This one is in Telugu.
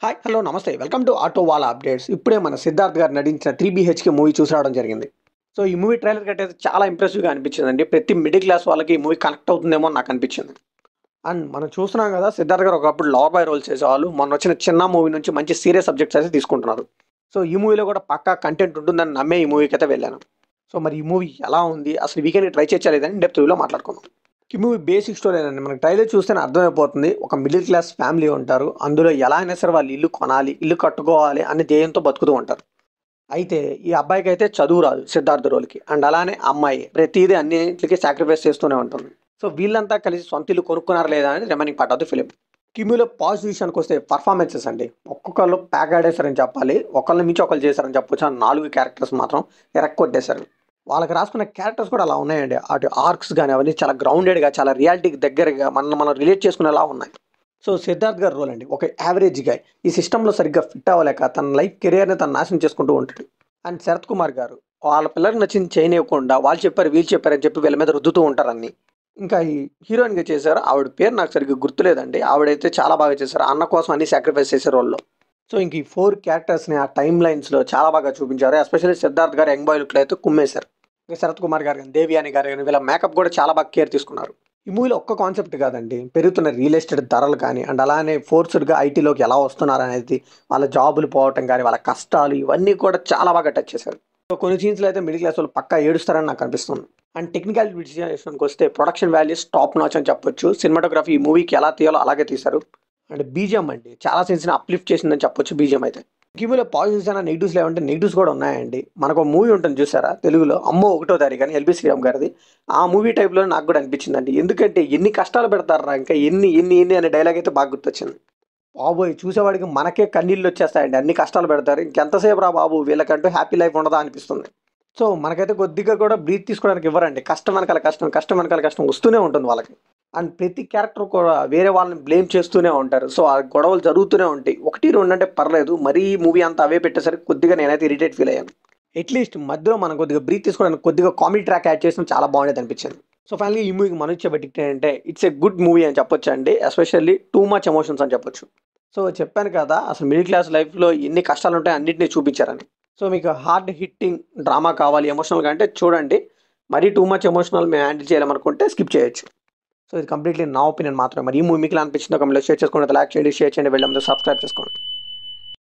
హాయ్ హలో నమస్తే వెల్కమ్ టు ఆటో వాళ్ళ అప్డేట్స్. ఇప్పుడే మన సిద్ధార్థ్ గారు నటించిన 3 BHK మూవీ చూసి రావడం జరిగింది. సో ఈ మూవీ ట్రైలర్ కట్టేది చాలా ఇంప్రెసివ్గా అనిపించిందండి. ప్రతి మిడిల్ క్లాస్ వాళ్ళకి ఈ మూవీ కనెక్ట్ అవుతుందేమో అని నాకు అనిపించింది. అండ్ మనం చూస్తున్నాం కదా, సిద్ధార్థ్ గారు ఒకప్పుడు లవర్ బాయ్ రోల్ చేసేవాళ్ళు. మొన్న వచ్చిన చిన్న మూవీ నుంచి మంచి సీరియస్ సబ్జెక్ట్స్ అయితే తీసుకుంటున్నారు. సో ఈ మూవీలో కూడా పక్కా కంటెంట్ ఉంటుందని నమ్మే ఈ మూవీకి అయితే వెళ్ళాను. సో మరి ఈ మూవీ ఎలా ఉంది, అసలు వీకెండ్ ట్రై చేయలేదని డెప్త్ వ్యూలో మాట్లాడుకుందాం. ఈ మూవీ బేసిక్ స్టోరీ ఏంటండి, మనకి ట్రైలర్ చూస్తేనే అర్థమైపోతుంది. ఒక మిడిల్ క్లాస్ ఫ్యామిలీ ఉంటారు. అందులో ఎలా అయినా సరే వాళ్ళు ఇల్లు కొనాలి, ఇల్లు కట్టుకోవాలి అనే ధ్యేయంతో బతుకుతూ ఉంటారు. అయితే ఈ అబ్బాయికి అయితే చదువు రాదు సిద్ధార్థ రోల్కి. అండ్ అలానే అమ్మాయి ప్రతిదీ అన్నింటికి సాక్రిఫైస్ చేస్తూనే ఉంటుంది. సో వీళ్ళంతా కలిసి సొంత ఇల్లు కొనుక్కున్నారా లేదా అనేది remaining part of the film. కిమ్యూలో పాజిటివ్ విషయానికి వస్తే పర్ఫార్మెన్సెస్ అండి, ఒక్కొక్కరు ప్యాక్ ఆడేశారని చెప్పాలి. ఒకళ్ళని మించి ఒకళ్ళు చేశారని చెప్పొచ్చు. ఆ 4 క్యారెక్టర్స్ మాత్రం ఎరక్కొట్టేశారు. వాళ్ళకి రాసుకున్న క్యారెక్టర్స్ కూడా అలా ఉన్నాయండి. అటు ఆర్క్స్ కానీ అవన్నీ చాలా గ్రౌండెడ్గా, చాలా రియాలిటీకి దగ్గరగా మనం రిలేట్ చేసుకునేలా ఉన్నాయి. సో సిద్ధార్థ్ గారి రోల్ అండి, ఒక యావరేజ్ గాయ్ ఈ సిస్టంలో సరిగ్గా ఫిట్ అవ్వలేక తన లైఫ్ కెరియర్ని తను నాశనం చేసుకుంటూ ఉంటాడు. అండ్ శరత్ కుమార్ గారు వాళ్ళ పిల్లలకు నచ్చింది చేయనివ్వకుండా వాళ్ళు చెప్పారు వీళ్ళు చెప్పారని చెప్పి వీళ్ళ మీద రుద్దుతూ ఉంటారు అన్ని. ఇంకా ఈ హీరోయిన్గా చేశారు, ఆవిడ పేరు నాకు సరిగ్గా గుర్తులేదండి. ఆవిడైతే చాలా బాగా చేశారు. అన్న కోసం అన్ని సాక్రిఫైస్ చేసే రోల్లో. సో ఇంక ఈ 4 క్యారెక్టర్స్ని ఆ టైమ్ లైన్స్లో చాలా బాగా చూపించారు. ఎస్పెషల్లీ సిద్ధార్థ్ గారు యంగ్ బాయ్ లుక్లో అయితే కుమ్మేశారు. ఇంకా శరత్ కుమార్ గారు కానీ, దేవియాని గారు కానీ, వీళ్ళ మేకప్ కూడా చాలా బాగా కేర్ తీసుకున్నారు. ఈ మూవీలో ఒక్క కాన్సెప్ట్ కాదండి, పెరుగుతున్న రియల్ ఎస్టేట్ ధరలు కానీ, అండ్ అలానే ఫోర్స్డ్గా ఐటీలోకి ఎలా వస్తున్నారు అనేది, వాళ్ళ జాబులు పోవటం కానీ, వాళ్ళ కష్టాలు ఇవన్నీ కూడా చాలా బాగా టచ్ చేశారు. సో కొన్ని సీన్స్లో అయితే మిడిల్ క్లాస్ వాళ్ళు పక్కా ఏడుస్తారని నాకు అనిపిస్తుంది. అండ్ టెక్నికల్ విషయానికి వస్తే ప్రొడక్షన్ వాల్యూస్ టాప్ నాచ్ అని చెప్పొచ్చు. సినిమాటోగ్రఫీ ఈ మూవీకి ఎలా తీయాలో అలాగే తీశారు. అండ్ బీజిఎం అండి చాలా సీన్స్ని అప్లిఫ్ట్ చేసిందని చెప్పొచ్చు బీజిఎం అయితే. మూవీలో పాజిటివ్స్ అయినా నెగిటివ్స్ లేవంటే నెగిటివ్స్ కూడా ఉన్నాయండి. మనకు మూవీ ఉంటుంది చూసారా తెలుగులో, అమ్మో ఒకటో తారీఖు అని ఎల్బీ శ్రీరామ్ గారిది. ఆ మూవీ టైప్లో నాకు కూడా అనిపించిందండి. ఎందుకంటే ఎన్ని కష్టాలు పెడతారా, ఇంకా ఎన్ని ఎన్ని ఎన్ని అనే డైలాగ్ అయితే బాగా గుర్తొచ్చింది. బాబోయ్ చూసేవాడికి మనకే కన్నీళ్ళు వచ్చేస్తాయండి, అన్ని కష్టాలు పెడతారు. ఇంకెంతసేపు రా బాబు, వీళ్ళకంటూ హ్యాపీ లైఫ్ ఉండదా అనిపిస్తుంది. సో మనకైతే కొద్దిగా కూడా బ్రీత్ తీసుకోవడానికి ఇవ్వరండి. కష్టం వెనకాల కష్టం, కష్టం వెనకాల కష్టం వస్తూనే ఉంటుంది వాళ్ళకి. అండ్ ప్రతి క్యారెక్టర్ కూడా వేరే వాళ్ళని బ్లేమ్ చేస్తూనే ఉంటారు. సో ఆ గొడవలు జరుగుతూనే ఉంటాయి. 1-2 అంటే పర్లేదు, మరీ మూవీ అంతా అవే పెట్టేసరికి కొద్దిగా నేనైతే ఇరిటేట్ ఫీల్ అయ్యాను. అట్లీస్ట్ మధ్యలో మనం కొద్దిగా బ్రీత్ తీసుకోవడానికి కొద్దిగా కామెడీ ట్రాక్ యాడ్ చేసిన చాలా బాగుండేది అనిపించింది. సో ఫైనల్గా ఈ మూవీకి మనం ఇచ్చే బట్టి ఏంటంటే ఇట్స్ ఏ గుడ్ మూవీ అని చెప్పొచ్చు అండి. ఎస్పెషల్లీ టూ మచ్ ఎమోషన్స్ అని చెప్పొచ్చు. సో చెప్పాను కదా, అసలు మిడిల్ క్లాస్ లైఫ్లో ఎన్ని కష్టాలు ఉంటాయి అన్నింటినీ చూపించారని. సో మీకు హార్డ్ హిట్టింగ్ డ్రామా కావాలి, ఎమోషనల్గా అంటే చూడండి. మరీ టూ మచ్ ఎమోషనల్ మేము హ్యాండిల్ చేయాలనుకుంటే స్కిప్ చేయొచ్చు. సో ఇది కంప్లీట్లీ నా ఒపీనియన్ మాత్రమే. మరి ఈ మూవీ మీకు ఎలా అనిపించిందో కమెంట్లో షేర్ చేసుకోండి. లైక్ చేయండి, షేర్ చేయండి, వెళ్ళి సబ్స్క్రైబ్ చేసుకోండి.